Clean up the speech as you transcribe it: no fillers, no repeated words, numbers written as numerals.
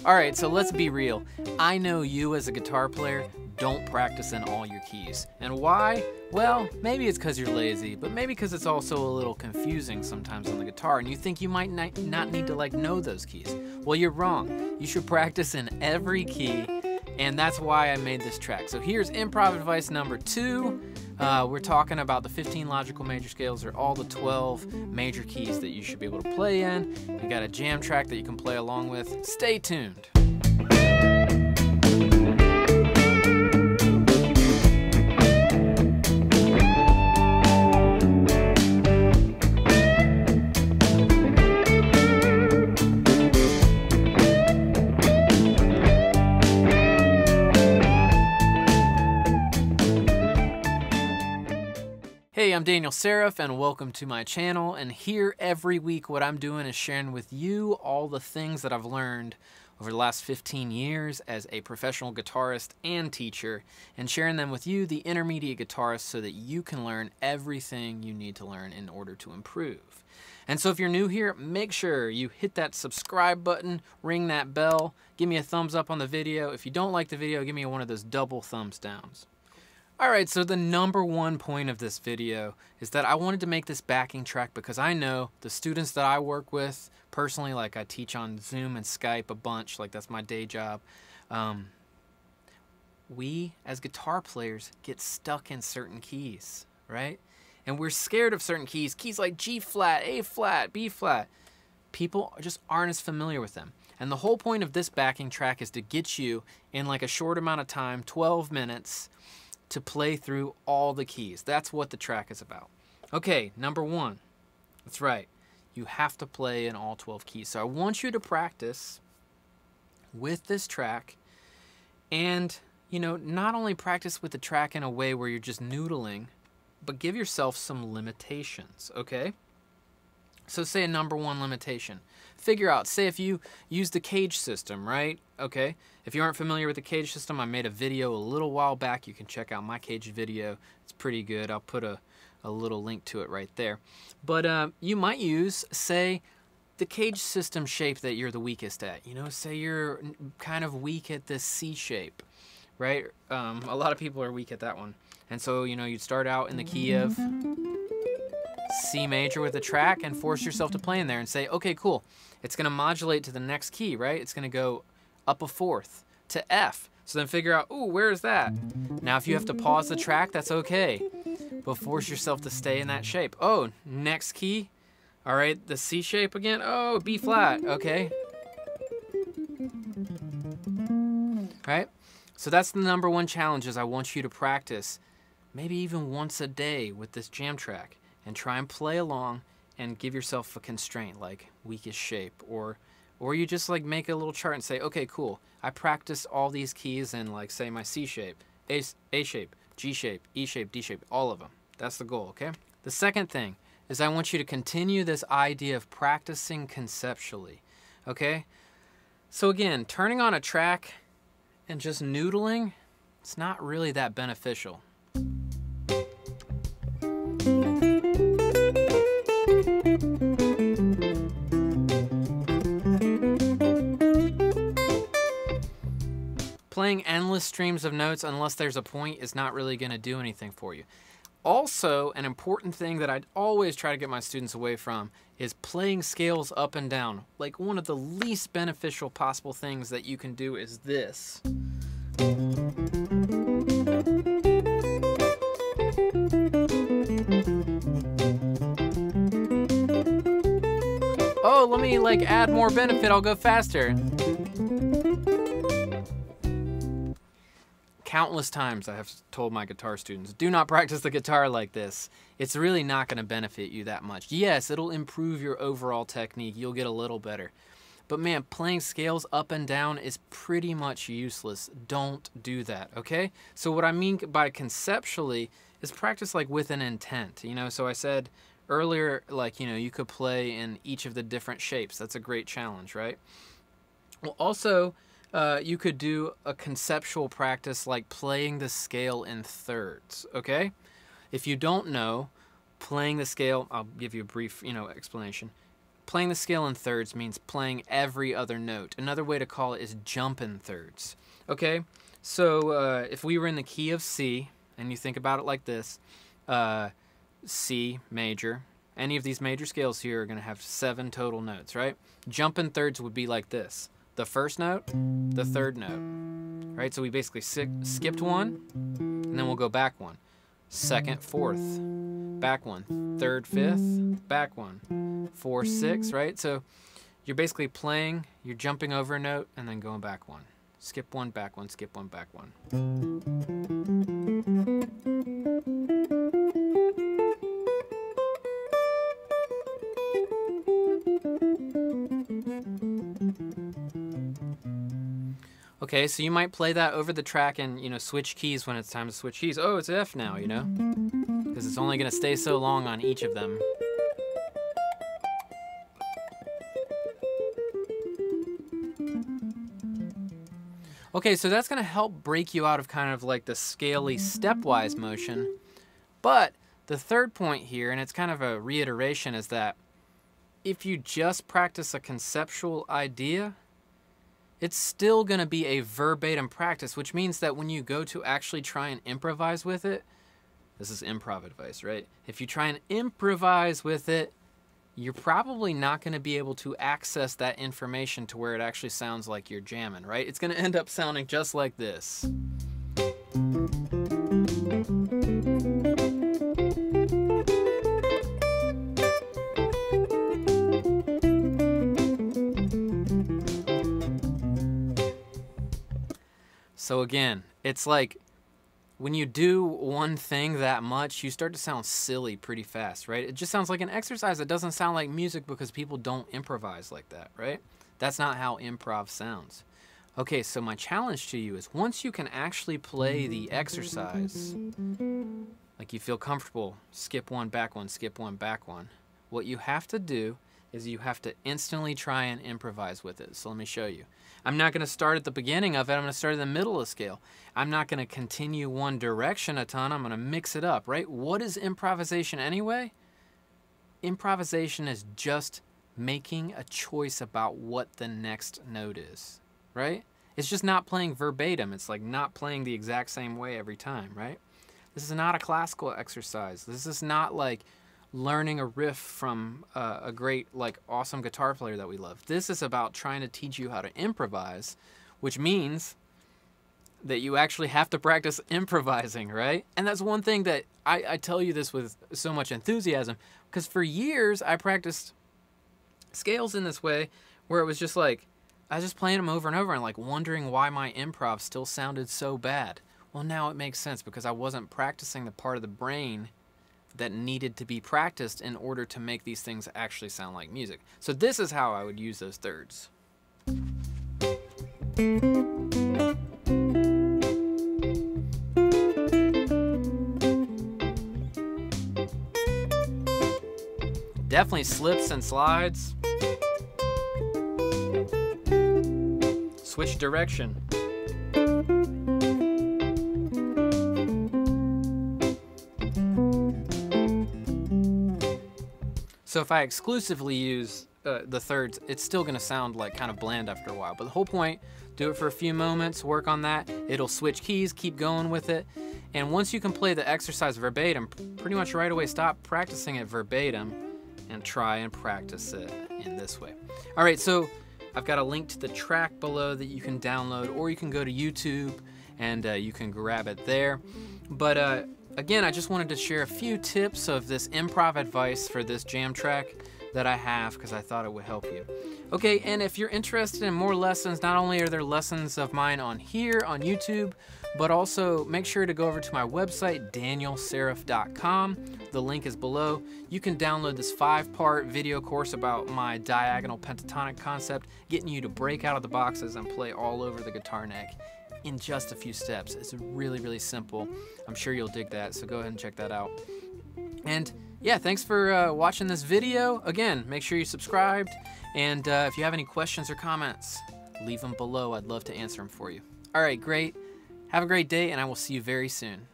Alright, so let's be real. I know you as a guitar player don't practice in all your keys. And why? Well, maybe it's because you're lazy, but maybe because it's also a little confusing sometimes on the guitar and you think you might not need to know those keys. Well, you're wrong. You should practice in every key, and that's why I made this track. So here's improv advice number 2. We're talking about the 15 logical major scales, or all the 12 major keys that you should be able to play in. You got a jam track that you can play along with. Stay tuned. Hey, I'm Daniel Seriff and welcome to my channel, and here every week what I'm doing is sharing with you all the things that I've learned over the last 15 years as a professional guitarist and teacher, and sharing them with you, the intermediate guitarist, so that you can learn everything you need to learn in order to improve. And so if you're new here, make sure you hit that subscribe button, ring that bell, give me a thumbs up on the video. If you don't like the video, give me one of those double thumbs downs. Alright, so the number one point of this video is that I wanted to make this backing track because I know the students that I work with personally, like I teach on Zoom and Skype a bunch, like that's my day job. We as guitar players get stuck in certain keys, right? And we're scared of certain keys, keys like G flat, A flat, B flat. People just aren't as familiar with them. And the whole point of this backing track is to get you in like a short amount of time, 12 minutes, to play through all the keys. That's what the track is about. Okay, number 1. That's right. You have to play in all 12 keys. So I want you to practice with this track and, you know, not only practice with the track in a way where you're just noodling, but give yourself some limitations, okay? So say a number 1 limitation. Figure out, say if you use the cage system, right? Okay, if you aren't familiar with the cage system, I made a video a little while back. You can check out my cage video. It's pretty good. I'll put a little link to it right there. But you might use, say, the cage system shape that you're the weakest at. You know, say you're kind of weak at this C shape, right? A lot of people are weak at that one. And so, you know, you'd start out in the key of C major with a track and force yourself to play in there and say, okay, cool. It's going to modulate to the next key, right? It's going to go up a 4th to F. So then figure out, ooh, where is that? Now, if you have to pause the track, that's okay. But force yourself to stay in that shape. Oh, next key. All right, the C shape again. Oh, B flat. Okay. Right? So that's the number 1 challenge is I want you to practice maybe even once a day with this jam track. And try and play along and give yourself a constraint like weakest shape, or you just like make a little chart and say, okay, cool, I practice all these keys in like say my C shape, A shape, G shape, E shape, D shape, all of them. That's the goal, okay? The second thing is I want you to continue this idea of practicing conceptually, okay? So again, turning on a track and just noodling, it's not really that beneficial. Playing endless streams of notes unless there's a point is not really going to do anything for you. Also, an important thing that I'd always try to get my students away from is playing scales up and down. Like one of the least beneficial possible things that you can do is this. Oh, let me like add more benefit, I'll go faster. Countless times I have told my guitar students, do not practice the guitar like this. It's really not going to benefit you that much. Yes, it'll improve your overall technique. You'll get a little better. But man, playing scales up and down is pretty much useless. Don't do that, okay? So what I mean by conceptually is practice like with an intent. You know, so I said earlier, like, you know, you could play in each of the different shapes. That's a great challenge, right? Well, also, you could do a conceptual practice like playing the scale in thirds, okay? If you don't know, playing the scale, I'll give you a brief, explanation. Playing the scale in thirds means playing every other note. Another way to call it is jump in thirds. Okay, so if we were in the key of C, and you think about it like this, C major, any of these major scales here are going to have 7 total notes, right? Jump in thirds would be like this. The first note, the third note, right? So we basically skipped one, and then we'll go back one. Second, fourth, back one. Third, fifth, back one. 4, 6, right? So you're basically playing, you're jumping over a note, and then going back one. Skip one, back one, skip one, back one. Okay, so you might play that over the track and, switch keys when it's time to switch keys. Oh, it's F now, because it's only going to stay so long on each of them. Okay, so that's going to help break you out of kind of like the scaly stepwise motion. But the third point here, and it's kind of a reiteration, is that if you just practice a conceptual idea, it's still going to be a verbatim practice, which means that when you go to actually try and improvise with it, this is improv advice, right? If you try and improvise with it, you're probably not going to be able to access that information to where it actually sounds like you're jamming, right? It's going to end up sounding just like this. So again, it's like when you do one thing that much, you start to sound silly pretty fast, right? It just sounds like an exercise. It doesn't sound like music because people don't improvise like that, right? That's not how improv sounds. Okay, so my challenge to you is once you can actually play the exercise, like you feel comfortable, skip one, back one, skip one, back one, what you have to do is you have to instantly try and improvise with it. So let me show you. I'm not going to start at the beginning of it. I'm going to start in the middle of the scale. I'm not going to continue one direction a ton. I'm going to mix it up, right? What is improvisation anyway? Improvisation is just making a choice about what the next note is, right? It's just not playing verbatim. It's like not playing the exact same way every time, right? This is not a classical exercise. This is not like learning a riff from a great, awesome guitar player that we love. This is about trying to teach you how to improvise, which means that you actually have to practice improvising, right? And that's one thing that I tell you this with so much enthusiasm, because for years I practiced scales in this way where it was just like, I was just playing them over and over and wondering why my improv still sounded so bad. Well, now it makes sense because I wasn't practicing the part of the brain that needed to be practiced in order to make these things actually sound like music. So this is how I would use those thirds. Definitely slips and slides. Switch direction. So if I exclusively use the thirds, it's still going to sound kind of bland after a while. But the whole point, do it for a few moments, work on that. It'll switch keys, keep going with it. And once you can play the exercise verbatim, pretty much right away stop practicing it verbatim and try and practice it in this way. All right, so I've got a link to the track below that you can download, or you can go to YouTube and you can grab it there. But again, I just wanted to share a few tips of this improv advice for this jam track that I have because I thought it would help you. Okay, and if you're interested in more lessons, not only are there lessons of mine on here on YouTube, but also make sure to go over to my website, danielseriff.com. The link is below. You can download this 5-part video course about my diagonal pentatonic concept, getting you to break out of the boxes and play all over the guitar neck in just a few steps. It's really, really simple. I'm sure you'll dig that, so go ahead and check that out. And yeah, thanks for watching this video. Again, make sure you subscribed, and if you have any questions or comments, leave them below. I'd love to answer them for you. All right, great. Have a great day, and I will see you very soon.